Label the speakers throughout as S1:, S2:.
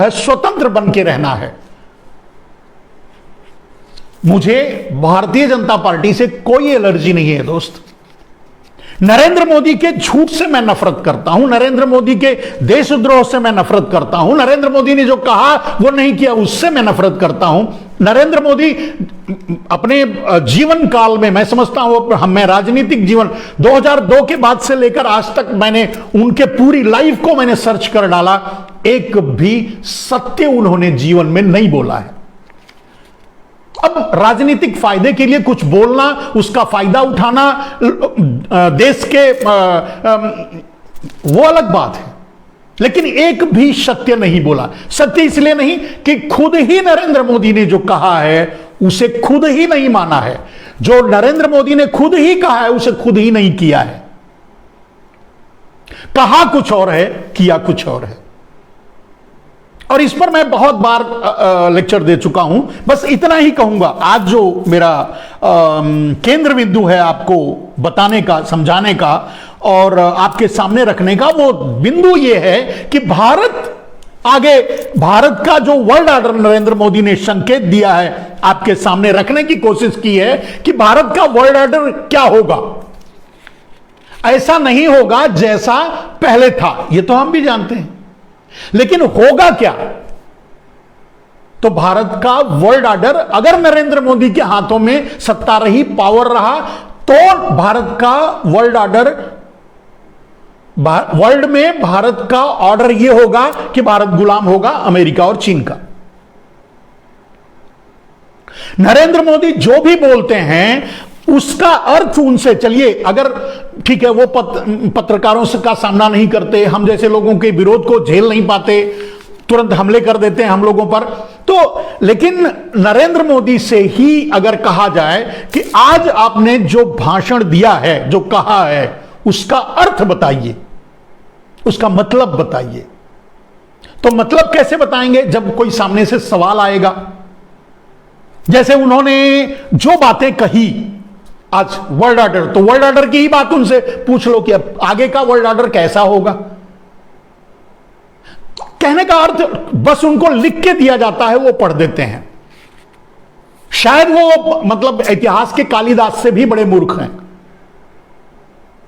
S1: है, स्वतंत्र बन के रहना है। मुझे भारतीय जनता पार्टी से कोई एलर्जी नहीं है दोस्त। नरेंद्र मोदी के झूठ से मैं नफरत करता हूं, नरेंद्र मोदी के देशद्रोह से मैं नफरत करता हूं, नरेंद्र मोदी ने जो कहा वो नहीं किया उससे मैं नफरत करता हूं। नरेंद्र मोदी अपने जीवन काल में, मैं समझता हूं, मैं राजनीतिक जीवन 2002 के बाद से लेकर आज तक मैंने उनके पूरी लाइफ को मैंने सर्च कर डाला, एक भी सत्य उन्होंने जीवन में नहीं बोला है। अब राजनीतिक फायदे के लिए कुछ बोलना, उसका फायदा उठाना देश के वो अलग बात है, लेकिन एक भी सत्य नहीं बोला। सत्य इसलिए नहीं कि खुद ही नरेंद्र मोदी ने जो कहा है उसे खुद ही नहीं माना है, जो नरेंद्र मोदी ने खुद ही कहा है उसे खुद ही नहीं किया है। कहा कुछ और है, किया कुछ और है। और इस पर मैं बहुत बार लेक्चर दे चुका हूं, बस इतना ही कहूंगा। आज जो मेरा केंद्र बिंदु है आपको बताने का, समझाने का और आपके सामने रखने का, वो बिंदु ये है कि भारत का जो वर्ल्ड ऑर्डर नरेंद्र मोदी ने संकेत दिया है, आपके सामने रखने की कोशिश की है कि भारत का वर्ल्ड ऑर्डर क्या होगा। ऐसा नहीं होगा जैसा पहले था, ये तो हम भी जानते हैं, लेकिन होगा क्या? तो भारत का वर्ल्ड ऑर्डर अगर नरेंद्र मोदी के हाथों में सत्ता रही, पावर रहा, तो भारत का वर्ल्ड ऑर्डर, वर्ल्ड में भारत का ऑर्डर यह होगा कि भारत गुलाम होगा अमेरिका और चीन का। नरेंद्र मोदी जो भी बोलते हैं उसका अर्थ उनसे, चलिए अगर ठीक है वो पत्रकारों से का सामना नहीं करते, हम जैसे लोगों के विरोध को झेल नहीं पाते, तुरंत हमले कर देते हैं हम लोगों पर, तो लेकिन नरेंद्र मोदी से ही अगर कहा जाए कि आज आपने जो भाषण दिया है, जो कहा है, उसका अर्थ बताइए, उसका मतलब बताइए, तो मतलब कैसे बताएंगे? जब कोई सामने से सवाल आएगा। जैसे उन्होंने जो बातें कही आज वर्ल्ड ऑर्डर, तो वर्ल्ड ऑर्डर की ही बात उनसे पूछ लो कि अब आगे का वर्ल्ड ऑर्डर कैसा होगा। कहने का अर्थ बस उनको लिख के दिया जाता है, वो पढ़ देते हैं। शायद वो मतलब इतिहास के कालिदास से भी बड़े मूर्ख हैं।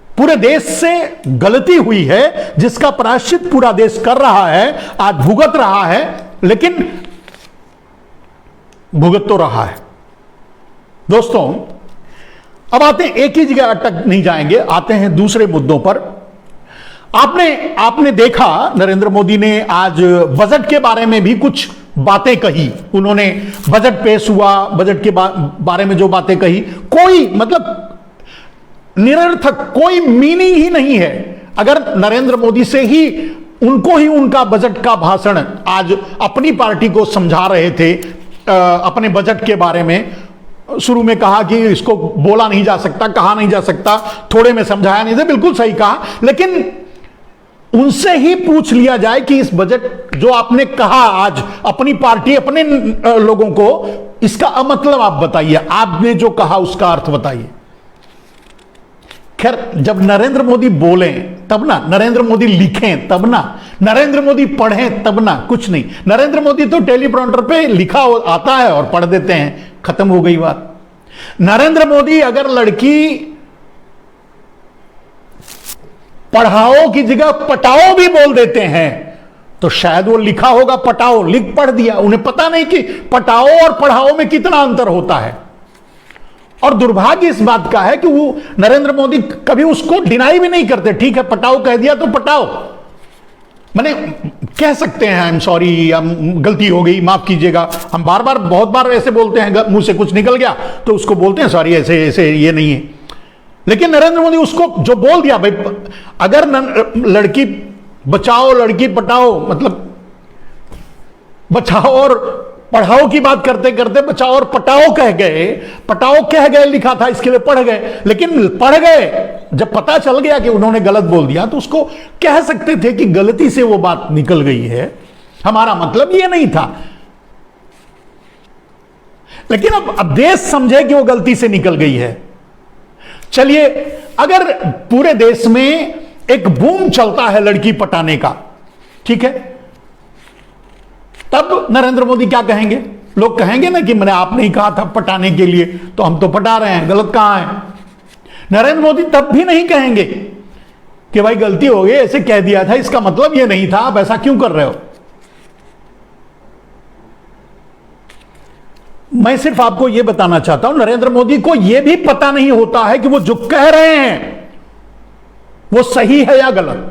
S1: पूरे देश से गलती हुई है जिसका प्रायश्चित पूरा देश कर रहा है, आज भुगत रहा है, लेकिन भुगत तो रहा है। दोस्तों अब आते हैं, एक ही जगह अटक नहीं जाएंगे, आते हैं दूसरे मुद्दों पर। आपने देखा नरेंद्र मोदी ने आज बजट के बारे में भी कुछ बातें कही। उन्होंने बजट पेश हुआ, बजट के बारे में जो बातें कही, कोई मतलब निरर्थक, कोई मीनिंग ही नहीं है। अगर नरेंद्र मोदी से ही उनको ही उनका बजट का भाषण आज अपनी पार्टी को समझा रहे थे, अपने बजट के बारे में शुरू में कहा कि इसको बोला नहीं जा सकता, कहा नहीं जा सकता, थोड़े में समझाया नहीं था, बिल्कुल सही कहा, लेकिन उनसे ही पूछ लिया जाए कि इस बजट जो आपने कहा आज अपनी पार्टी, अपने लोगों को, इसका मतलब आप बताइए, आपने जो कहा उसका अर्थ बताइए। खैर जब नरेंद्र मोदी बोले तब ना, नरेंद्र मोदी लिखें तब ना, नरेंद्र मोदी पढ़ें तब ना, कुछ नहीं। नरेंद्र मोदी तो टेलीप्रॉम्प्टर पे लिखा आता है और पढ़ देते हैं, खत्म हो गई बात। नरेंद्र मोदी अगर लड़की पढ़ाओ की जगह पटाओ भी बोल देते हैं तो शायद वो लिखा होगा पटाओ, लिख पढ़ दिया, उन्हें पता नहीं कि पटाओ और पढ़ाओ में कितना अंतर होता है। और दुर्भाग्य इस बात का है कि वो नरेंद्र मोदी कभी उसको डिनाई भी नहीं करते। ठीक है पटाओ कह दिया तो पटाओ, मैंने कह सकते हैं आई एम सॉरी, गलती हो गई, माफ कीजिएगा। हम बार बार बहुत बार ऐसे बोलते हैं, मुंह से कुछ निकल गया तो उसको बोलते हैं सॉरी, ऐसे ऐसे ये नहीं है। लेकिन नरेंद्र मोदी उसको जो बोल दिया, भाई अगर लड़की बचाओ लड़की पटाओ, मतलब बचाओ और पढ़ाओ की बात करते करते बचाओ और पटाओ कह गए, पटाओ कह गए लिखा था, इसके लिए पढ़ गए। लेकिन पढ़ गए, जब पता चल गया कि उन्होंने गलत बोल दिया तो उसको कह सकते थे कि गलती से वो बात निकल गई है, हमारा मतलब ये नहीं था। लेकिन अब देश समझे कि वो गलती से निकल गई है। चलिए अगर पूरे देश में एक बूम चलता है लड़की पटाने का, ठीक है, तब नरेंद्र मोदी क्या कहेंगे? लोग कहेंगे ना कि मैंने आपने ही कहा था पटाने के लिए, तो हम तो पटा रहे हैं, गलत कहां है? नरेंद्र मोदी तब भी नहीं कहेंगे कि भाई गलती हो गई, ऐसे कह दिया था, इसका मतलब ये नहीं था, आप ऐसा क्यों कर रहे हो? मैं सिर्फ आपको यह बताना चाहता हूं, नरेंद्र मोदी को यह भी पता नहीं होता है कि वो जो कह रहे हैं वो सही है या गलत।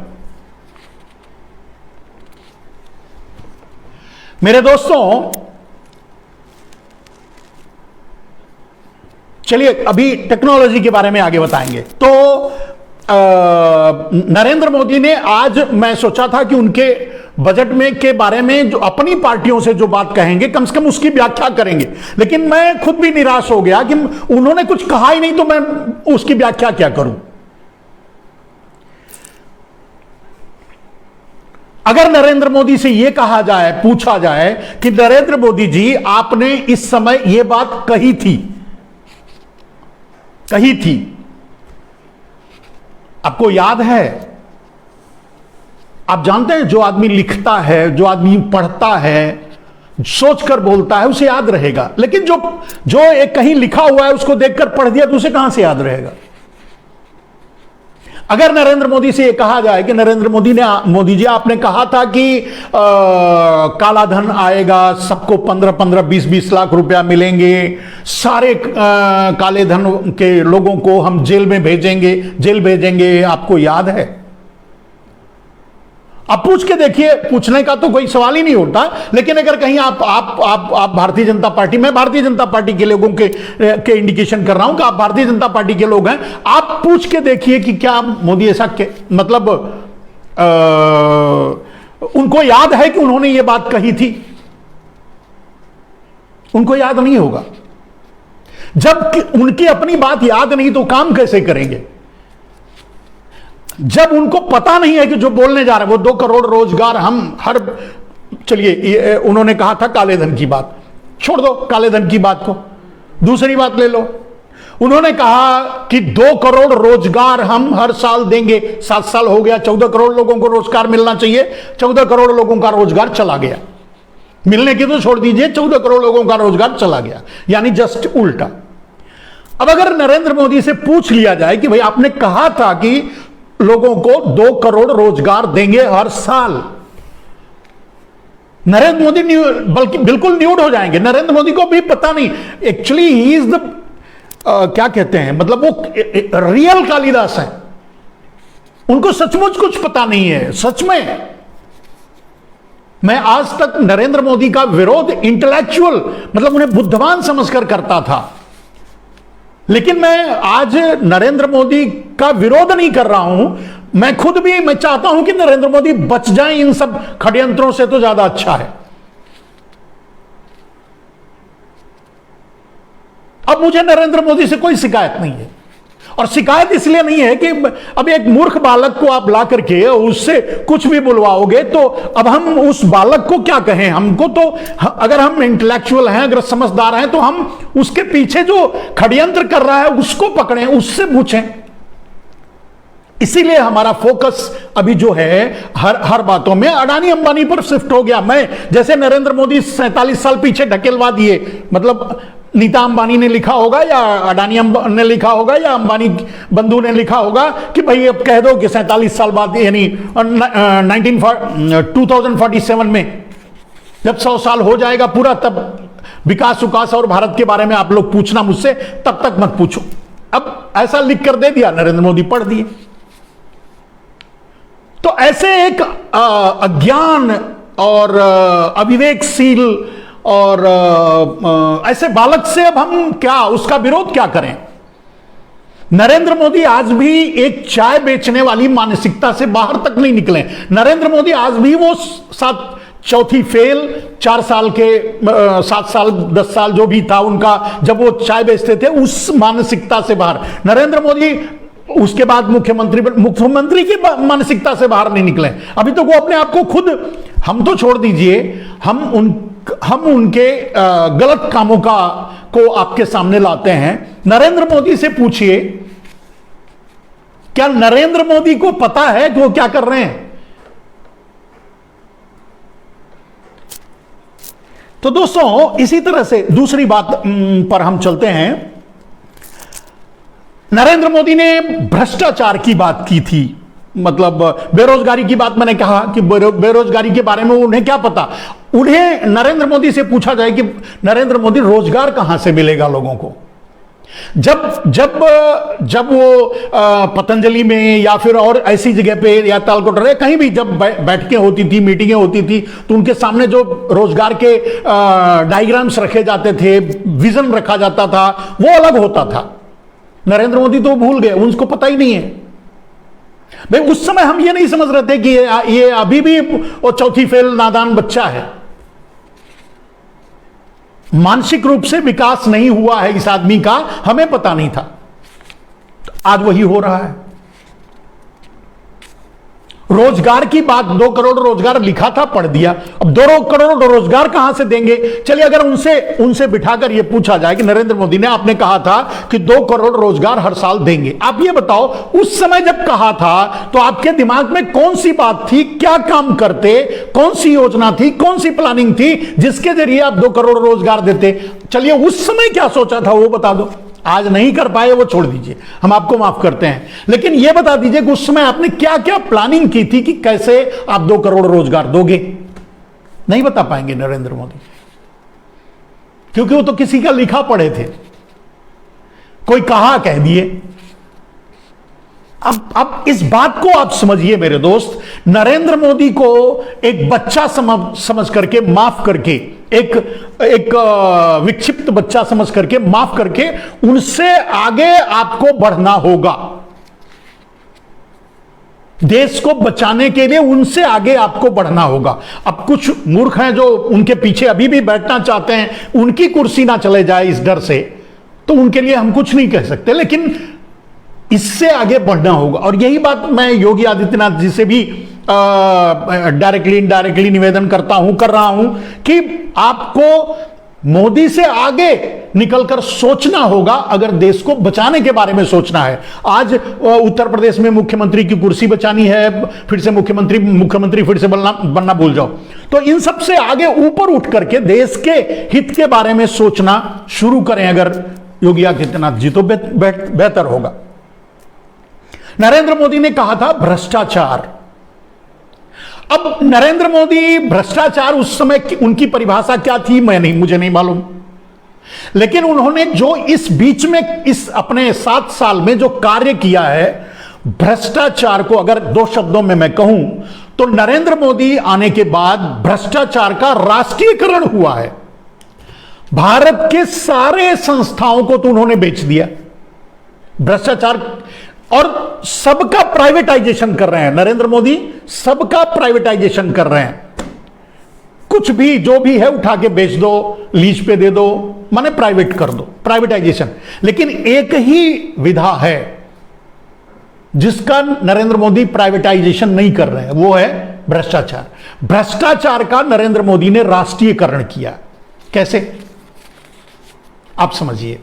S1: मेरे दोस्तों, चलिए अभी टेक्नोलॉजी के बारे में आगे बताएंगे। तो नरेंद्र मोदी ने आज, मैं सोचा था कि उनके बजट में के बारे में जो अपनी पार्टियों से जो बात कहेंगे कम से कम उसकी व्याख्या करेंगे, लेकिन मैं खुद भी निराश हो गया कि उन्होंने कुछ कहा ही नहीं, तो मैं उसकी व्याख्या क्या करूं। अगर नरेंद्र मोदी से यह कहा जाए, पूछा जाए कि नरेंद्र मोदी जी आपने इस समय यह बात कही थी, आपको याद है? आप जानते हैं जो आदमी लिखता है, जो आदमी पढ़ता है, सोचकर बोलता है, उसे याद रहेगा, लेकिन जो एक कहीं लिखा हुआ है उसको देखकर पढ़ दिया तो उसे कहां से याद रहेगा? अगर नरेंद्र मोदी से यह कहा जाए कि नरेंद्र मोदी जी आपने कहा था कि काला धन आएगा, सबको 15-15, 20-20 लाख रुपया मिलेंगे, सारे काले धन के लोगों को हम जेल भेजेंगे, आपको याद है? आप पूछ के देखिए, पूछने का तो कोई सवाल ही नहीं होता, लेकिन अगर कहीं आप भारतीय जनता पार्टी, मैं भारतीय जनता पार्टी के लोगों के इंडिकेशन कर रहा हूं कि आप भारतीय जनता पार्टी के लोग हैं, आप पूछ के देखिए कि क्या मोदी ऐसा मतलब उनको याद है कि उन्होंने ये बात कही थी? उनको याद नहीं होगा। जब उनकी अपनी बात याद नहीं तो काम कैसे करेंगे? जब उनको पता नहीं है कि जो बोलने जा रहे हैं वो 2 करोड़ रोजगार हम हर, चलिए उन्होंने कहा था काले धन की बात, छोड़ दो काले धन की बात को, दूसरी बात ले लो। उन्होंने कहा कि 2 करोड़ रोजगार हम हर साल देंगे, 7 साल हो गया, 14 करोड़ लोगों को रोजगार मिलना चाहिए, 14 करोड़ लोगों का रोजगार चला गया, मिलने की तो छोड़ दीजिए, 14 करोड़ लोगों का रोजगार चला गया, यानी जस्ट उल्टा। अब अगर नरेंद्र मोदी से पूछ लिया जाए कि भाई आपने कहा था कि लोगों को 2 करोड़ रोजगार देंगे हर साल, नरेंद्र मोदी बल्कि बिल्कुल न्यूड हो जाएंगे। नरेंद्र मोदी को भी पता नहीं, एक्चुअली ही इज द क्या कहते हैं, मतलब वो रियल कालिदास है, उनको सचमुच कुछ पता नहीं है। सच में मैं आज तक नरेंद्र मोदी का विरोध इंटेलेक्चुअल, मतलब उन्हें बुद्धिमान समझकर करता था, लेकिन मैं आज नरेंद्र मोदी का विरोध नहीं कर रहा हूं, मैं खुद भी मैं चाहता हूं कि नरेंद्र मोदी बच जाएं इन सब षड्यंत्रों से, तो ज्यादा अच्छा है। अब मुझे नरेंद्र मोदी से कोई शिकायत नहीं है, और शिकायत इसलिए नहीं है कि अब एक मूर्ख बालक को आप ला करके उससे कुछ भी बुलवाओगे तो अब हम उस बालक को क्या कहें? हमको तो, अगर हम इंटेलेक्चुअल हैं, अगर समझदार हैं, तो हम उसके पीछे जो षड्यंत्र कर रहा है उसको पकड़ें, उससे पूछें। इसीलिए हमारा फोकस अभी जो है हर बातों में अडानी अंबानी पर शिफ्ट हो गया। मैं जैसे नरेंद्र मोदी 47 साल पीछे ढकेलवा दिए, मतलब नीता अंबानी ने लिखा होगा या अडानी ने लिखा होगा या अंबानी बंधु ने लिखा होगा कि भाई अब कह दो कि 47 साल बाद, यानी 2047 में जब 100 साल हो जाएगा पूरा, तब विकास उकास और भारत के बारे में आप लोग पूछना मुझसे, तब तक मत पूछो। अब ऐसा लिख कर दे दिया, नरेंद्र मोदी पढ़ दिए। तो ऐसे एक अज्ञान और अविवेकशील और ऐसे बालक से अब हम क्या, उसका विरोध क्या करें? नरेंद्र मोदी आज भी एक चाय बेचने वाली मानसिकता से बाहर तक नहीं निकले। नरेंद्र मोदी आज भी वो 7 फेल, 4 साल के 7 साल 10 साल जो भी था उनका, जब वो चाय बेचते थे, उस मानसिकता से बाहर नरेंद्र मोदी, उसके बाद मुख्यमंत्री की मानसिकता से बाहर नहीं निकले। अभी तो वो अपने आप को खुद, हम तो छोड़ दीजिए, हम उनके गलत कामों को आपके सामने लाते हैं। नरेंद्र मोदी से पूछिए, क्या नरेंद्र मोदी को पता है कि वो क्या कर रहे हैं? तो दोस्तों इसी तरह से दूसरी बात पर हम चलते हैं। नरेंद्र मोदी ने भ्रष्टाचार की बात की थी, मतलब बेरोजगारी की बात मैंने कहा कि बेरोजगारी के बारे में उन्हें क्या पता। उन्हें नरेंद्र मोदी से पूछा जाए कि नरेंद्र मोदी रोजगार कहां से मिलेगा लोगों को। जब जब जब वो पतंजलि में या फिर और ऐसी जगह पे या तालकोटरा कहीं भी जब बैठकें होती थी, मीटिंगें होती थी, तो उनके सामने जो रोजगार के डायग्राम्स रखे जाते थे, विजन रखा जाता था, वो अलग होता था। नरेंद्र मोदी तो भूल गए, उनको पता ही नहीं है भाई। उस समय हम ये नहीं समझ रहे थे कि ये अभी भी वो चौथी फेल नादान बच्चा है। मानसिक रूप से विकास नहीं हुआ है इस आदमी का, हमें पता नहीं था। आज वही हो रहा है। रोजगार की बात, 2 करोड़ रोजगार लिखा था, पढ़ दिया। अब 2 करोड़ रोजगार कहां से देंगे? चलिए अगर उनसे बिठाकर यह पूछा जाए कि नरेंद्र मोदी ने आपने कहा था कि 2 करोड़ रोजगार हर साल देंगे, आप ये बताओ उस समय जब कहा था तो आपके दिमाग में कौन सी बात थी, क्या काम करते, कौन सी योजना थी, कौन सी प्लानिंग थी जिसके जरिए आप 2 करोड़ रोजगार देते? चलिए उस समय क्या सोचा था वो बता दो। आज नहीं कर पाए वो छोड़ दीजिए, हम आपको माफ करते हैं, लेकिन यह बता दीजिए कि उस समय आपने क्या क्या प्लानिंग की थी कि कैसे आप 2 करोड़ रोजगार दोगे। नहीं बता पाएंगे नरेंद्र मोदी, क्योंकि वो तो किसी का लिखा पढ़े थे, कोई कहा कह दिए। अब इस बात को आप समझिए मेरे दोस्त, नरेंद्र मोदी को एक बच्चा समझ करके, माफ करके, एक विक्षिप्त बच्चा समझ करके, माफ करके, उनसे आगे आपको बढ़ना होगा। देश को बचाने के लिए उनसे आगे आपको बढ़ना होगा। अब कुछ मूर्ख हैं जो उनके पीछे अभी भी बैठना चाहते हैं, उनकी कुर्सी ना चले जाए इस डर से, तो उनके लिए हम कुछ नहीं कह सकते, लेकिन इससे आगे बढ़ना होगा। और यही बात मैं योगी आदित्यनाथ जी से भी डायरेक्टली इनडायरेक्टली निवेदन कर रहा हूं कि आपको मोदी से आगे निकलकर सोचना होगा अगर देश को बचाने के बारे में सोचना है। आज उत्तर प्रदेश में मुख्यमंत्री की कुर्सी बचानी है, फिर से मुख्यमंत्री फिर से बनना भूल जाओ। तो इन सब से आगे ऊपर उठ करके देश के हित के बारे में सोचना शुरू करें अगर योगी आदित्यनाथ जी, तो बेहतर होगा। नरेंद्र मोदी ने कहा था भ्रष्टाचार। अब नरेंद्र मोदी, भ्रष्टाचार उस समय उनकी परिभाषा क्या थी मुझे नहीं मालूम, लेकिन उन्होंने जो इस बीच में इस अपने 7 साल में जो कार्य किया है, भ्रष्टाचार को अगर 2 शब्दों में मैं कहूं तो नरेंद्र मोदी आने के बाद भ्रष्टाचार का राष्ट्रीयकरण हुआ है। भारत के सारे संस्थाओं को तो उन्होंने बेच दिया, भ्रष्टाचार, और सबका प्राइवेटाइजेशन कर रहे हैं नरेंद्र मोदी, सबका प्राइवेटाइजेशन कर रहे हैं। कुछ भी जो भी है उठा के बेच दो, लीज पे दे दो, माने प्राइवेट कर दो, प्राइवेटाइजेशन। लेकिन एक ही विधा है जिसका नरेंद्र मोदी प्राइवेटाइजेशन नहीं कर रहे हैं, वो है भ्रष्टाचार। भ्रष्टाचार का नरेंद्र मोदी ने राष्ट्रीयकरण किया। कैसे? आप समझिए,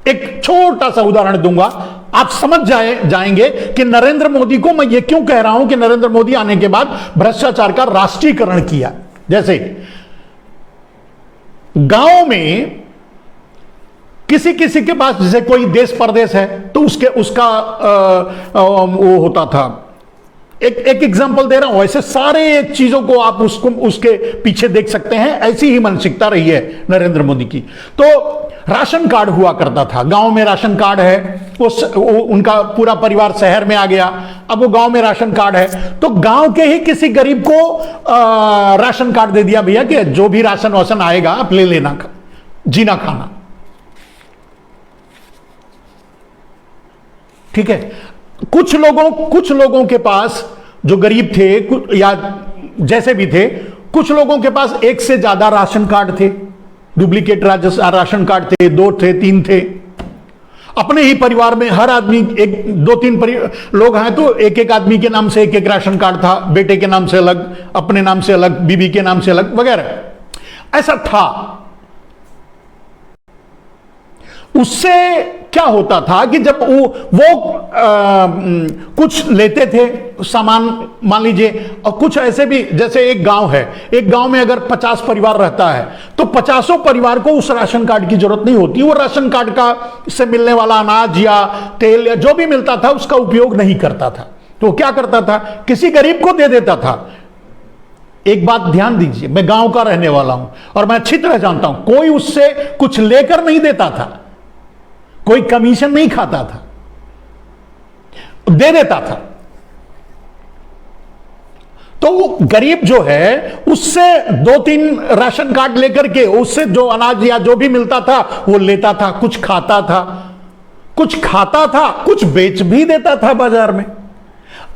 S1: एक छोटा सा उदाहरण दूंगा, आप समझ जाएंगे कि नरेंद्र मोदी को मैं ये क्यों कह रहा हूं कि नरेंद्र मोदी आने के बाद भ्रष्टाचार का राष्ट्रीयकरण किया। जैसे गांव में किसी के पास, जैसे कोई देश परदेश है तो उसका वो होता था, एक एग्जांपल दे रहा हूं, ऐसे सारे चीजों को आप उसके पीछे देख सकते हैं। ऐसी ही मानसिकता रही है नरेंद्र मोदी की। तो राशन कार्ड हुआ करता था, गांव में राशन कार्ड है, उनका पूरा परिवार शहर में आ गया, अब वो गांव में राशन कार्ड है, तो गांव के ही किसी गरीब को राशन कार्ड दे दिया, भैया कि जो भी राशन वाशन आएगा आप ले लेना, जीना खाना। ठीक है। कुछ लोगों के पास जो गरीब थे या जैसे भी थे, कुछ लोगों के पास एक से ज्यादा राशन कार्ड थे, डुप्लीकेट राशन कार्ड थे, 2 थे, 3 थे। अपने ही परिवार में हर आदमी, 1-2-3 लोग हैं तो एक आदमी के नाम से एक राशन कार्ड था, बेटे के नाम से अलग, अपने नाम से अलग, बीबी के नाम से अलग वगैरह, ऐसा था। उससे क्या होता था कि जब कुछ लेते थे सामान, मान लीजिए, और कुछ ऐसे भी, जैसे एक गांव है, एक गांव में अगर 50 परिवार रहता है तो 50 परिवार को उस राशन कार्ड की जरूरत नहीं होती। वो राशन कार्ड का से मिलने वाला अनाज या तेल या जो भी मिलता था उसका उपयोग नहीं करता था। तो क्या करता था, किसी गरीब को दे देता था। एक बात ध्यान दीजिए, मैं गांव का रहने वाला हूं और मैं अच्छी तरह जानता हूं, कोई उससे कुछ लेकर नहीं देता था, कोई कमीशन नहीं खाता था, दे देता था। तो वो गरीब जो है उससे 2-3 राशन कार्ड लेकर के उससे जो अनाज या जो भी मिलता था वो लेता था, कुछ खाता था, कुछ बेच भी देता था बाजार में।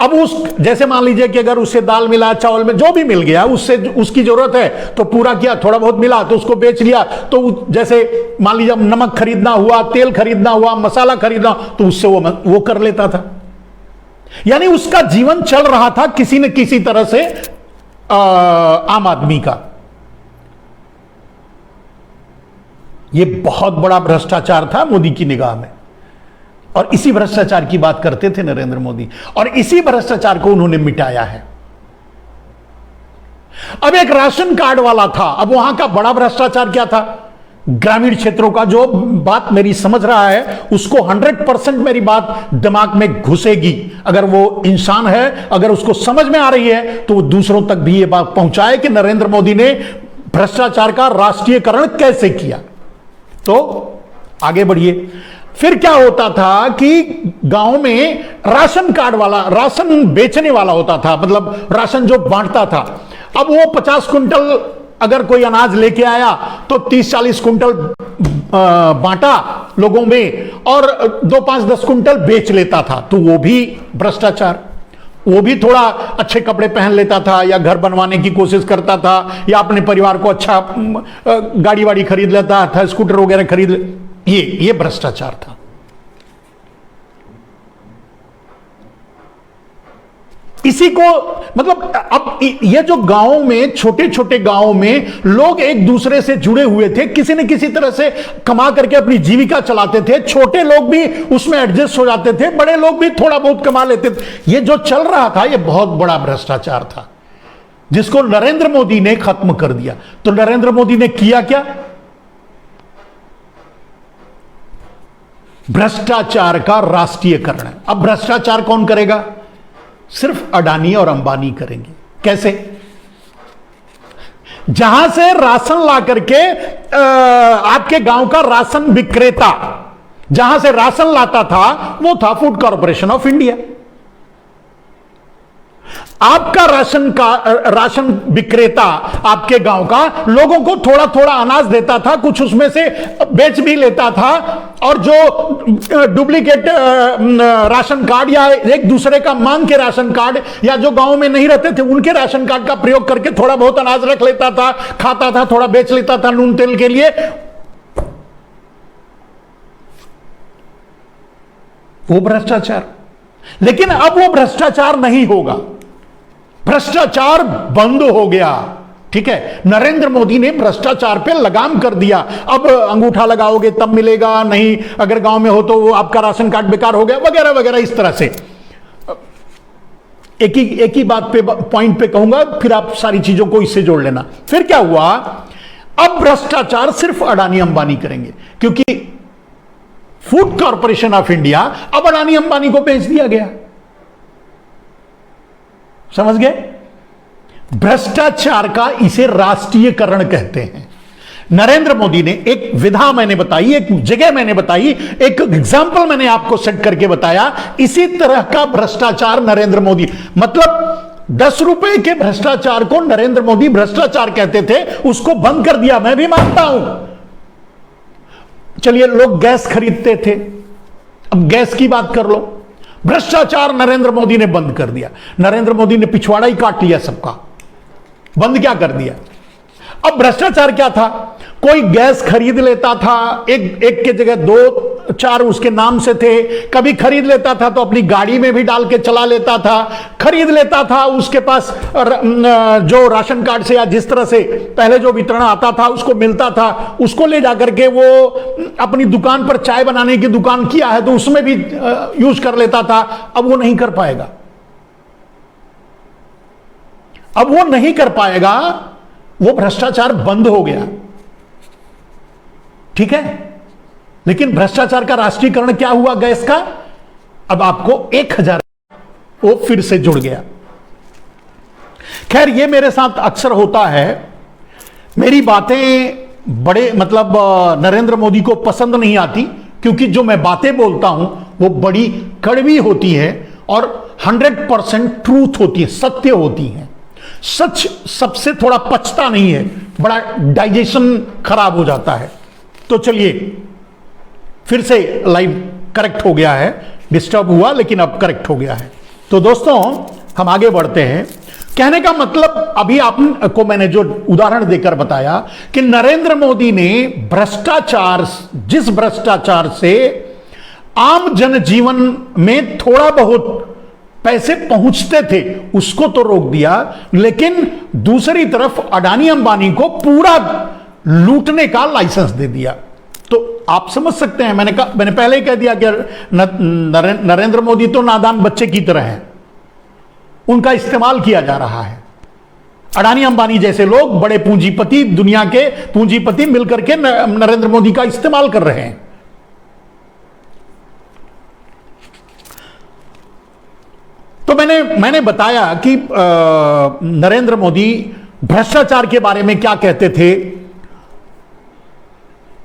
S1: अब जैसे मान लीजिए कि अगर उससे दाल मिला, चावल में जो भी मिल गया, उससे उसकी जरूरत है तो पूरा किया, थोड़ा बहुत मिला तो उसको बेच लिया। तो जैसे मान लीजिए नमक खरीदना हुआ, तेल खरीदना हुआ, मसाला खरीदना, तो उससे वो कर लेता था। यानी उसका जीवन चल रहा था किसी न किसी तरह से आम आदमी का। यह बहुत बड़ा भ्रष्टाचार था मोदी की निगाह में, और इसी भ्रष्टाचार की बात करते थे नरेंद्र मोदी, और इसी भ्रष्टाचार को उन्होंने मिटाया है। अब एक राशन कार्ड वाला था, अब वहां का बड़ा भ्रष्टाचार क्या था, ग्रामीण क्षेत्रों का, जो बात मेरी समझ रहा है उसको 100% मेरी बात दिमाग में घुसेगी। अगर वो इंसान है, अगर उसको समझ में आ रही है तो वो दूसरों तक भी ये बात पहुंचाए कि नरेंद्र मोदी ने भ्रष्टाचार का राष्ट्रीयकरण कैसे किया। तो आगे बढ़िए। फिर क्या होता था कि गांव में राशन कार्ड वाला, राशन बेचने वाला होता था, मतलब राशन जो बांटता था। अब वो 50 कुंटल अगर कोई अनाज लेके आया तो 30-40 कुंटल बांटा लोगों में, और 2-5-10 कुंटल बेच लेता था। तो वो भी भ्रष्टाचार। वो भी थोड़ा अच्छे कपड़े पहन लेता था, या घर बनवाने की कोशिश करता था, या अपने परिवार को अच्छा गाड़ी वाड़ी खरीद लेता था, स्कूटर वगैरह खरीद ले। ये भ्रष्टाचार था। इसी को मतलब अब ये जो गांव में, छोटे छोटे गांव में लोग एक दूसरे से जुड़े हुए थे, किसी न किसी तरह से कमा करके अपनी जीविका चलाते थे। छोटे लोग भी उसमें एडजस्ट हो जाते थे, बड़े लोग भी थोड़ा बहुत कमा लेते थे। ये जो चल रहा था ये बहुत बड़ा भ्रष्टाचार था, जिसको नरेंद्र मोदी ने खत्म कर दिया। तो नरेंद्र मोदी ने किया क्या, भ्रष्टाचार का राष्ट्रीयकरण। अब भ्रष्टाचार कौन करेगा, सिर्फ अडानी और अंबानी करेंगे। कैसे, जहां से राशन ला करके आपके गांव का राशन विक्रेता जहां से राशन लाता था वो था फूड कॉर्पोरेशन ऑफ इंडिया। आपका राशन विक्रेता आपके गांव का लोगों को थोड़ा थोड़ा अनाज देता था, कुछ उसमें से बेच भी लेता था, और जो डुप्लीकेट राशन कार्ड या एक दूसरे का मांग के राशन कार्ड, या जो गांव में नहीं रहते थे उनके राशन कार्ड का प्रयोग करके थोड़ा बहुत अनाज रख लेता था, खाता था, थोड़ा बेच लेता था नून तेल के लिए। वो भ्रष्टाचार। लेकिन अब वो भ्रष्टाचार नहीं होगा, भ्रष्टाचार बंद हो गया। ठीक है, नरेंद्र मोदी ने भ्रष्टाचार पे लगाम कर दिया। अब अंगूठा लगाओगे तब मिलेगा, नहीं अगर गांव में हो तो वो आपका राशन कार्ड बेकार हो गया, वगैरह वगैरह। इस तरह से एक ही बात पे, पॉइंट पे कहूंगा, फिर आप सारी चीजों को इससे जोड़ लेना। फिर क्या हुआ, अब भ्रष्टाचार सिर्फ अडानी अंबानी करेंगे, क्योंकि फूड कॉर्पोरेशन ऑफ इंडिया अब अडानी अंबानी को बेच दिया गया। समझ गए, भ्रष्टाचार का इसे राष्ट्रीयकरण कहते हैं। नरेंद्र मोदी ने एक विधा मैंने बताई, एक जगह मैंने बताई, एक एग्जाम्पल मैंने आपको सेट करके बताया। इसी तरह का भ्रष्टाचार नरेंद्र मोदी, मतलब 10 रुपए के भ्रष्टाचार को नरेंद्र मोदी भ्रष्टाचार कहते थे, उसको बंद कर दिया। मैं भी मानता हूं। चलिए, लोग गैस खरीदते थे, अब गैस की बात कर लो, भ्रष्टाचार नरेंद्र मोदी ने बंद कर दिया। नरेंद्र मोदी ने पिछवाड़ा ही काट लिया सबका, बंद क्या कर दिया। अब भ्रष्टाचार क्या था, कोई गैस खरीद लेता था, एक के जगह 2 चार उसके नाम से थे। कभी खरीद लेता था तो अपनी गाड़ी में भी डाल के चला लेता था, खरीद लेता था, उसके पास जो राशन कार्ड से या जिस तरह से पहले जो वितरण आता था उसको मिलता था, उसको ले जाकर के वो अपनी दुकान पर, चाय बनाने की दुकान किया है तो उसमें भी यूज कर लेता था। अब वो नहीं कर पाएगा, अब वो नहीं कर पाएगा, वो भ्रष्टाचार बंद हो गया, ठीक है। लेकिन भ्रष्टाचार का राष्ट्रीयकरण क्या हुआ गैस का? अब आपको 1000 वो फिर से जुड़ गया। खैर, ये मेरे साथ अक्सर होता है, मेरी बातें बड़े मतलब नरेंद्र मोदी को पसंद नहीं आती, क्योंकि जो मैं बातें बोलता हूं वो बड़ी कड़वी होती है और 100% ट्रूथ होती है, सत्य होती है। सच सबसे थोड़ा पचता नहीं है, बड़ा डाइजेशन खराब हो जाता है। तो चलिए, फिर से लाइव करेक्ट हो गया है, डिस्टर्ब हुआ लेकिन अब करेक्ट हो गया है। तो दोस्तों, हम आगे बढ़ते हैं। कहने का मतलब, अभी आपको मैंने जो उदाहरण देकर बताया कि नरेंद्र मोदी ने भ्रष्टाचार, जिस भ्रष्टाचार से आम जनजीवन में थोड़ा बहुत पैसे पहुंचते थे उसको तो रोक दिया, लेकिन दूसरी तरफ अडानी अंबानी को पूरा लूटने का लाइसेंस दे दिया। तो आप समझ सकते हैं, मैंने पहले ही कह दिया कि नरेंद्र मोदी तो नादान बच्चे की तरह हैं, उनका इस्तेमाल किया जा रहा है। अडानी अंबानी जैसे लोग, बड़े पूंजीपति, दुनिया के पूंजीपति मिलकर के नरेंद्र मोदी का इस्तेमाल कर रहे हैं। तो मैंने बताया कि नरेंद्र मोदी भ्रष्टाचार के बारे में क्या कहते थे।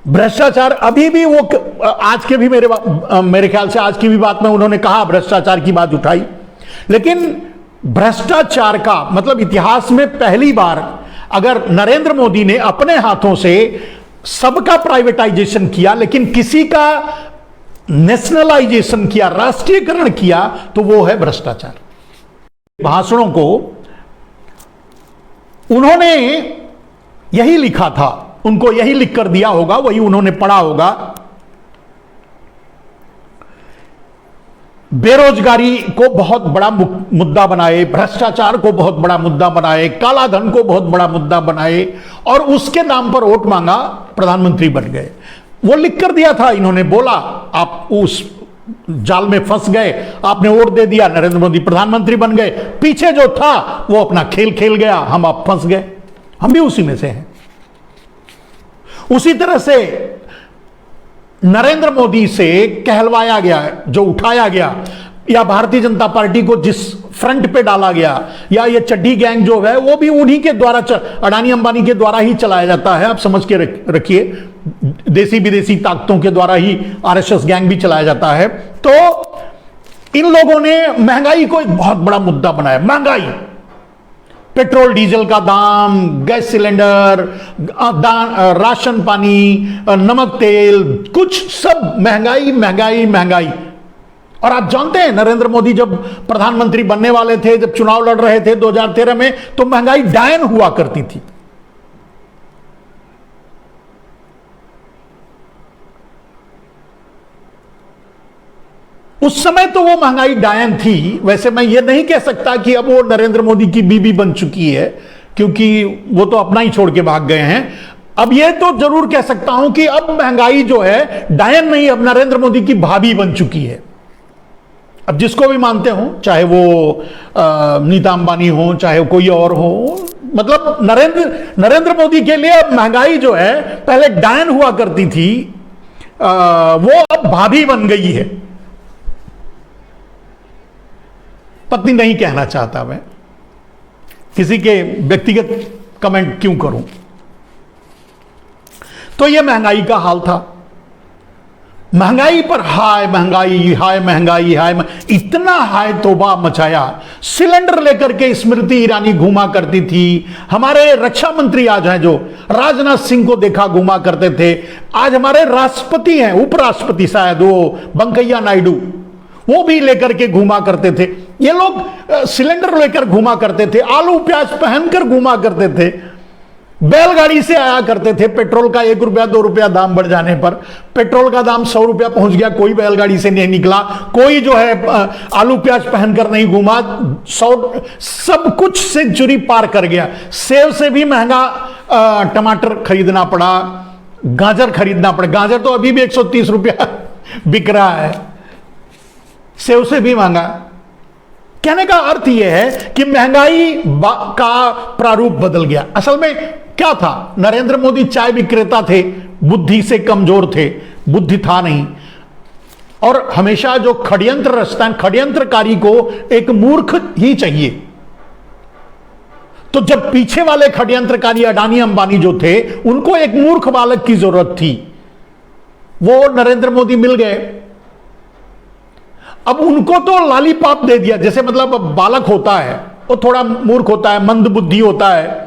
S1: भ्रष्टाचार अभी भी वो, आज के भी मेरे ख्याल से आज की भी बात में उन्होंने कहा, भ्रष्टाचार की बात उठाई, लेकिन भ्रष्टाचार का मतलब इतिहास में पहली बार अगर नरेंद्र मोदी ने अपने हाथों से सबका प्राइवेटाइजेशन किया लेकिन किसी का नेशनलाइजेशन किया, राष्ट्रीयकरण किया, तो वो है भ्रष्टाचार। भाषणों को उन्होंने यही लिखा था, उनको यही लिख कर दिया होगा, वही उन्होंने पढ़ा होगा। बेरोजगारी को बहुत बड़ा मुद्दा बनाए, भ्रष्टाचार को बहुत बड़ा मुद्दा बनाए, काला धन को बहुत बड़ा मुद्दा बनाए और उसके नाम पर वोट मांगा, प्रधानमंत्री बन गए। वो लिख कर दिया था, इन्होंने बोला, आप उस जाल में फंस गए, आपने वोट दे दिया, नरेंद्र मोदी प्रधानमंत्री बन गए। पीछे जो था वो अपना खेल खेल गया, हम आप फंस गए। हम भी उसी में से हैं। उसी तरह से नरेंद्र मोदी से कहलवाया गया, जो उठाया गया, या भारतीय जनता पार्टी को जिस फ्रंट पे डाला गया, या ये चड्डी गैंग जो है वो भी उन्हीं के द्वारा, अडानी अंबानी के द्वारा ही चलाया जाता है। आप समझ के रखिए, देसी विदेशी ताकतों के द्वारा ही आरएसएस गैंग भी चलाया जाता है। तो इन लोगों ने महंगाई को एक बहुत बड़ा मुद्दा बनाया। महंगाई, पेट्रोल डीजल का दाम, गैस सिलेंडर, राशन पानी, नमक तेल, कुछ सब महंगाई महंगाई महंगाई। और आप जानते हैं, नरेंद्र मोदी जब प्रधानमंत्री बनने वाले थे, जब चुनाव लड़ रहे थे 2013 में, तो महंगाई डायन हुआ करती थी। उस समय तो वो महंगाई डायन थी। वैसे मैं ये नहीं कह सकता कि अब वो नरेंद्र मोदी की बीबी बन चुकी है, क्योंकि वो तो अपना ही छोड़ के भाग गए हैं। अब ये तो जरूर कह सकता हूं कि अब महंगाई जो है डायन नहीं, अब नरेंद्र मोदी की भाभी बन चुकी है। अब जिसको भी मानते हो, चाहे वो नीता अंबानी हो, चाहे कोई और हो, मतलब नरेंद्र मोदी के लिए अब महंगाई जो है, पहले डायन हुआ करती थी, वो अब भाभी बन गई है। पत्नी नहीं कहना चाहता मैं, किसी के व्यक्तिगत कमेंट क्यों करूं। तो यह महंगाई का हाल था। महंगाई पर हाय महंगाई, हाय महंगाई, इतना हाय तौबा मचाया। सिलेंडर लेकर के स्मृति ईरानी घूमा करती थी। हमारे रक्षा मंत्री आज हैं, जो राजनाथ सिंह को देखा घूमा करते थे। आज हमारे राष्ट्रपति हैं, उपराष्ट्रपति शायद, वो वेंकैया नायडू, वो भी लेकर के घूमा करते थे। ये लोग सिलेंडर लेकर घूमा करते थे, आलू प्याज पहनकर घूमा करते थे। बैलगाड़ी से आया करते थे। पेट्रोल का 1 रुपया 2 रुपया दाम बढ़ जाने पर पेट्रोल का दाम 100 रुपया पहुंच गया, कोई बैलगाड़ी से नहीं निकला, कोई जो है आलू प्याज पहनकर नहीं घूमा, 100 सब कुछ सेंचुरी पार कर गया। सेब से भी महंगा टमाटर खरीदना पड़ा, गाजर खरीदना पड़ा। गाजर तो अभी भी 130 रुपया बिक रहा है, सेब से भी महंगा। कहने का अर्थ यह है कि महंगाई का प्रारूप बदल गया। असल में क्या था, नरेंद्र मोदी चाय विक्रेता थे, बुद्धि से कमजोर थे, बुद्धि था नहीं। और हमेशा जो षड्यंत्र रचता है, षड्यंत्रकारी को एक मूर्ख ही चाहिए। तो जब पीछे वाले षड्यंत्रकारी अडानी अंबानी जो थे, उनको एक मूर्ख बालक की जरूरत थी, वो नरेंद्र मोदी मिल गए। अब उनको तो लॉलीपॉप दे दिया, जैसे मतलब बालक होता है वो थोड़ा मूर्ख होता है, मंद बुद्धि होता है,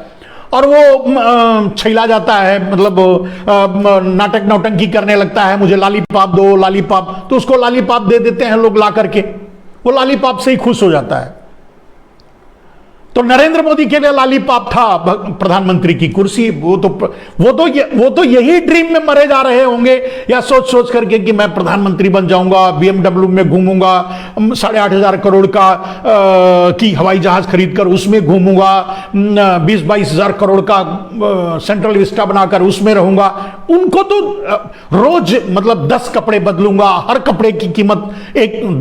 S1: और वो छैला जाता है, मतलब नाटक नौटंकी करने लगता है, मुझे लॉलीपॉप दो लॉलीपॉप, तो उसको लॉलीपॉप दे देते हैं लोग ला करके, वो लॉलीपॉप से ही खुश हो जाता है। तो नरेंद्र मोदी के लिए लॉलीपॉप था प्रधानमंत्री की कुर्सी। वो तो यही ड्रीम में मरे जा रहे होंगे, या सोच सोच करके कि मैं प्रधानमंत्री बन जाऊंगा, बीएमडब्ल्यू में घूमूंगा, 8,500 करोड़ का की हवाई जहाज खरीदकर उसमें घूमूंगा, 20-22 हजार करोड़ का सेंट्रल विस्टा बनाकर उसमें रहूंगा। उनको तो रोज मतलब 10 कपड़े बदलूंगा, हर कपड़े की कीमत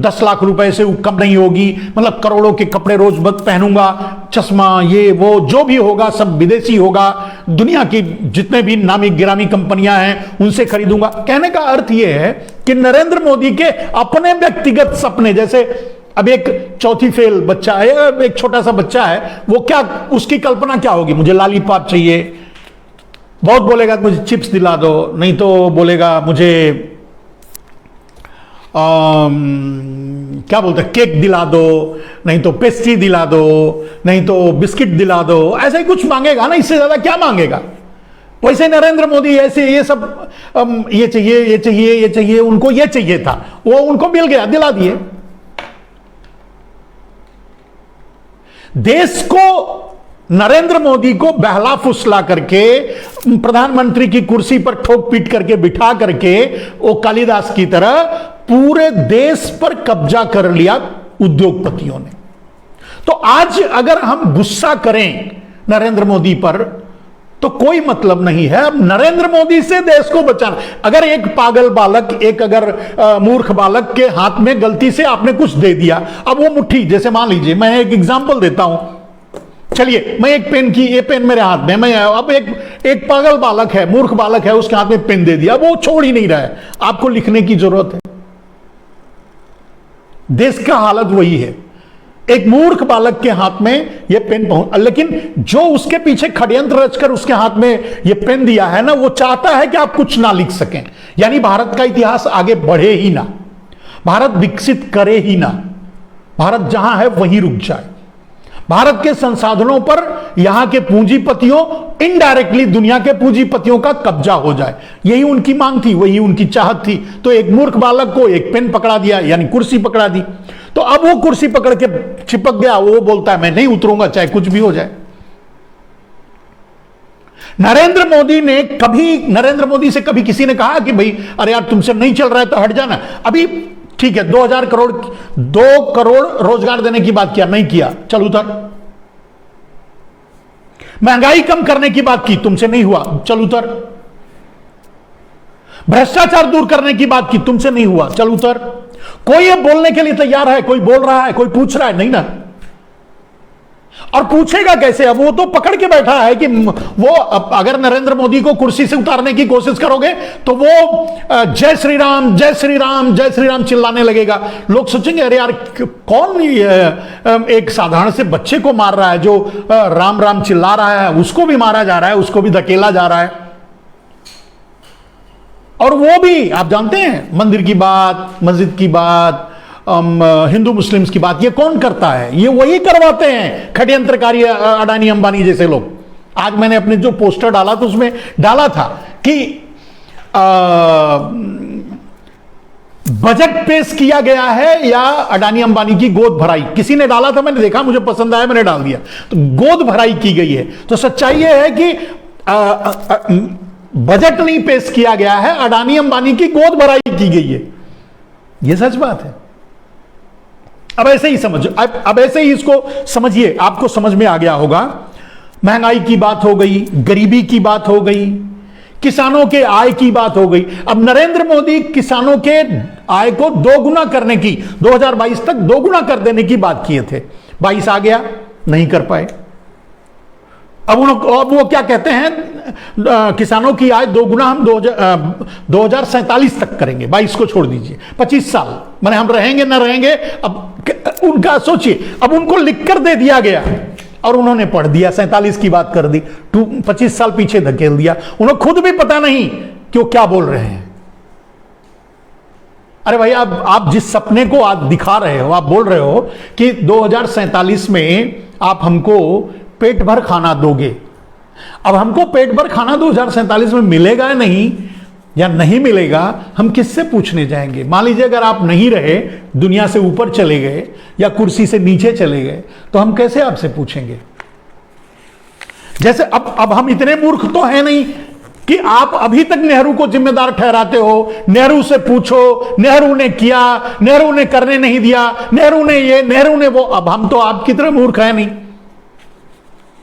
S1: 10 लाख रुपए से कम नहीं होगी, मतलब करोड़ों के कपड़े रोज पहनूंगा, चश्मा ये वो जो भी होगा सब विदेशी होगा, दुनिया की जितने भी नामी गिरामी कंपनियां हैं उनसे खरीदूंगा। कहने का अर्थ यह है कि नरेंद्र मोदी के अपने व्यक्तिगत सपने, जैसे अब एक चौथी फेल बच्चा है, एक छोटा सा बच्चा है, वो क्या, उसकी कल्पना क्या होगी, मुझे लॉलीपॉप चाहिए, बहुत बोलेगा मुझे चिप्स दिला दो, नहीं तो बोलेगा मुझे क्या बोलते हैं केक दिला दो, नहीं तो पेस्ट्री दिला दो, नहीं तो बिस्किट दिला दो, ऐसा ही कुछ मांगेगा ना, इससे ज्यादा क्या मांगेगा। वैसे नरेंद्र मोदी ऐसे ये सब ये चाहिए ये चाहिए ये चाहिए, उनको ये चाहिए था, वो उनको मिल गया, दिला दिए। देश को नरेंद्र मोदी को बहला फुसला करके प्रधानमंत्री की कुर्सी पर ठोक पीट करके बिठा करके वो कालिदास की तरह पूरे देश पर कब्जा कर लिया उद्योगपतियों ने। तो आज अगर हम गुस्सा करें नरेंद्र मोदी पर तो कोई मतलब नहीं है। अब नरेंद्र मोदी से देश को बचाना, अगर एक पागल बालक, एक अगर मूर्ख बालक के हाथ में गलती से आपने कुछ दे दिया, अब वो मुट्ठी, जैसे मान लीजिए मैं एक एग्जांपल देता हूं, चलिए मैं एक पेन की, ये पेन मेरे हाथ में, मैं अब एक पागल बालक है, मूर्ख बालक है, उसके हाथ में पेन दे दिया, वो छोड़ ही नहीं रहा है, आपको लिखने की जरूरत है। देश का हालत वही है, एक मूर्ख बालक के हाथ में यह पेन पहुंच, लेकिन जो उसके पीछे षड्यंत्र रचकर उसके हाथ में यह पेन दिया है ना, वो चाहता है कि आप कुछ ना लिख सकें, यानी भारत का इतिहास आगे बढ़े ही ना, भारत विकसित करे ही ना, भारत जहां है वहीं रुक जाए, भारत के संसाधनों पर यहां के पूंजीपतियों, इनडायरेक्टली दुनिया के पूंजीपतियों का कब्जा हो जाए, यही उनकी मांग थी, वही उनकी चाहत थी। तो एक मूर्ख बालक को एक पेन पकड़ा दिया, यानी कुर्सी पकड़ा दी, तो अब वो कुर्सी पकड़ के चिपक गया, वो बोलता है मैं नहीं उतरूंगा चाहे कुछ भी हो जाए। नरेंद्र मोदी से कभी किसी ने कहा कि भाई अरे यार तुमसे नहीं चल रहा है तो हट जाना। अभी ठीक है 2 करोड़ रोजगार देने की बात किया, नहीं किया, चल उतर। महंगाई कम करने की बात की, तुमसे नहीं हुआ, चल उतर। भ्रष्टाचार दूर करने की बात की, तुमसे नहीं हुआ, चल उतर। कोई ये बोलने के लिए तैयार है, कोई बोल रहा है, कोई पूछ रहा है, नहीं ना। और पूछेगा कैसे, अब वो तो पकड़ के बैठा है कि वो, अगर नरेंद्र मोदी को कुर्सी से उतारने की कोशिश करोगे तो वो जय श्री राम जय श्री राम जय श्री राम चिल्लाने लगेगा। लोग सोचेंगे अरे यार कौन एक साधारण से बच्चे को मार रहा है, जो राम राम चिल्ला रहा है, उसको भी मारा जा रहा है, उसको भी धकेला जा रहा है। और वो भी आप जानते हैं, मंदिर की बात, मस्जिद की बात, हिंदू मुस्लिम्स की बात, ये कौन करता है? ये वही करवाते हैं षड्यंत्रकारी अडानी अंबानी जैसे लोग। आज मैंने अपने जो पोस्टर डाला तो उसमें डाला था कि बजट पेश किया गया है या अडानी अंबानी की गोद भराई। किसी ने डाला था, मैंने देखा, मुझे पसंद आया, मैंने डाल दिया। तो गोद भराई की गई है। तो सच्चाई यह है कि बजट नहीं पेश किया गया है, अडानी अंबानी की गोद भराई की गई है। यह सच बात है। अब ऐसे ही समझ, अब ऐसे ही इसको समझिए, आपको समझ में आ गया होगा। महंगाई की बात हो गई, गरीबी की बात हो गई, किसानों के आय की बात हो गई। अब नरेंद्र मोदी किसानों के आय को दोगुना करने की, 2022 तक दोगुना कर देने की बात किए थे। 22 आ गया, नहीं कर पाए। अब वो क्या कहते हैं, किसानों की आय दोगुना हम 2047 तक करेंगे। 22 को छोड़ दीजिए, 25 साल माने हम रहेंगे ना रहेंगे। अब उनका सोचिए, अब उनको लिखकर दे दिया गया और उन्होंने पढ़ दिया, 47 की बात कर दी, 25 साल पीछे धकेल दिया। उन्हें खुद भी पता नहीं कि वो क्या बोल रहे हैं। अरे भाई, आप जिस सपने को आज दिखा रहे हो, आप बोल रहे हो कि 2047 में आप हमको पेट भर खाना दोगे। अब हमको पेट भर खाना 2047 में मिलेगा या नहीं मिलेगा, हम किससे पूछने जाएंगे? मान लीजिए अगर आप नहीं रहे, दुनिया से ऊपर चले गए या कुर्सी से नीचे चले गए, तो हम कैसे आपसे पूछेंगे? जैसे अब हम इतने मूर्ख तो है नहीं कि आप अभी तक नेहरू को जिम्मेदार ठहराते हो। नेहरू से पूछो, नेहरू ने किया, नेहरू ने करने नहीं दिया, नेहरू ने ये, नेहरू ने वो। अब हम तो आपकी तरह मूर्ख है नहीं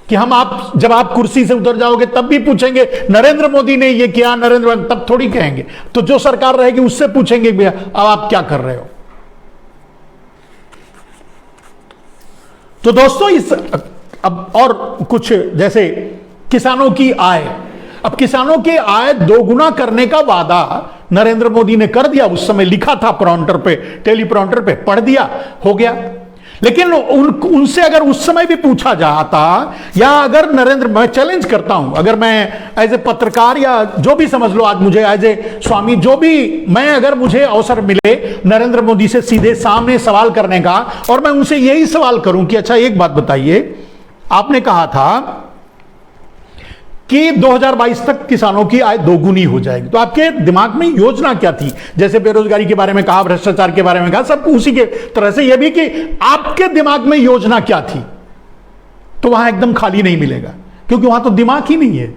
S1: कि हम जब आप कुर्सी से उतर जाओगे तब भी पूछेंगे नरेंद्र मोदी ने ये किया, नरेंद्र मोदी, तब थोड़ी कहेंगे। तो जो सरकार रहेगी उससे पूछेंगे भैया अब आप क्या कर रहे हो। तो दोस्तों, अब और कुछ, जैसे किसानों की आय, अब किसानों की आय दोगुना करने का वादा नरेंद्र मोदी ने कर दिया। उस समय लिखा था प्रॉन्टर पे, टेलीप्रॉन्टर पे, पढ़ दिया, हो गया। लेकिन उनसे अगर उस समय भी पूछा जाता, या अगर मैं चैलेंज करता हूं, अगर मैं एज ए पत्रकार या जो भी समझ लो, आज मुझे एज ए स्वामी, जो भी मैं, अगर मुझे अवसर मिले नरेंद्र मोदी से सीधे सामने सवाल करने का, और मैं उनसे यही सवाल करूं कि अच्छा एक बात बताइए, आपने कहा था कि 2022 तक किसानों की आय दोगुनी हो जाएगी, तो आपके दिमाग में योजना क्या थी? जैसे बेरोजगारी के बारे में कहा, भ्रष्टाचार के बारे में कहा, सब उसी के तरह से यह भी कि आपके दिमाग में योजना क्या थी? तो वहां एकदम खाली नहीं मिलेगा, क्योंकि वहां तो दिमाग ही नहीं है।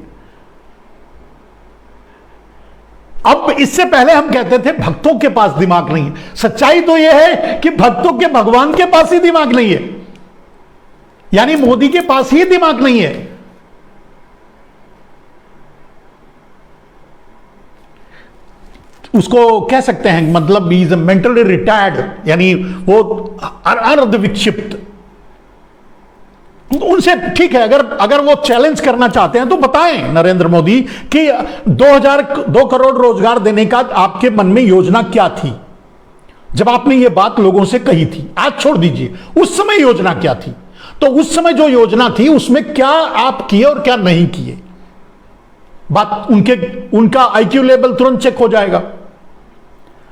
S1: अब इससे पहले हम कहते थे भक्तों के पास दिमाग नहीं है। सच्चाई तो यह है कि भक्तों के भगवान के पास ही दिमाग नहीं है, यानी मोदी के पास ही दिमाग नहीं है। उसको कह सकते हैं, मतलब ही इज मेंटली रिटायर्ड, यानी वो अर्ध विक्षिप्त। उनसे ठीक है, अगर वो चैलेंज करना चाहते हैं तो बताएं नरेंद्र मोदी कि 2 करोड़ रोजगार देने का आपके मन में योजना क्या थी जब आपने ये बात लोगों से कही थी। आज छोड़ दीजिए, उस समय योजना क्या थी। तो उस समय जो योजना थी उसमें क्या आप किए और क्या नहीं किए, बात उनका आईक्यू लेवल तुरंत चेक हो जाएगा।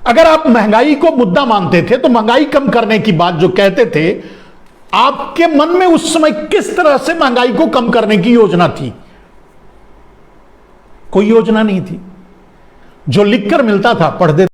S1: अगर आप महंगाई को मुद्दा मानते थे तो महंगाई कम करने की बात जो कहते थे, आपके मन में उस समय किस तरह से महंगाई को कम करने की योजना थी? कोई योजना नहीं थी। जो लिखकर मिलता था पढ़ देते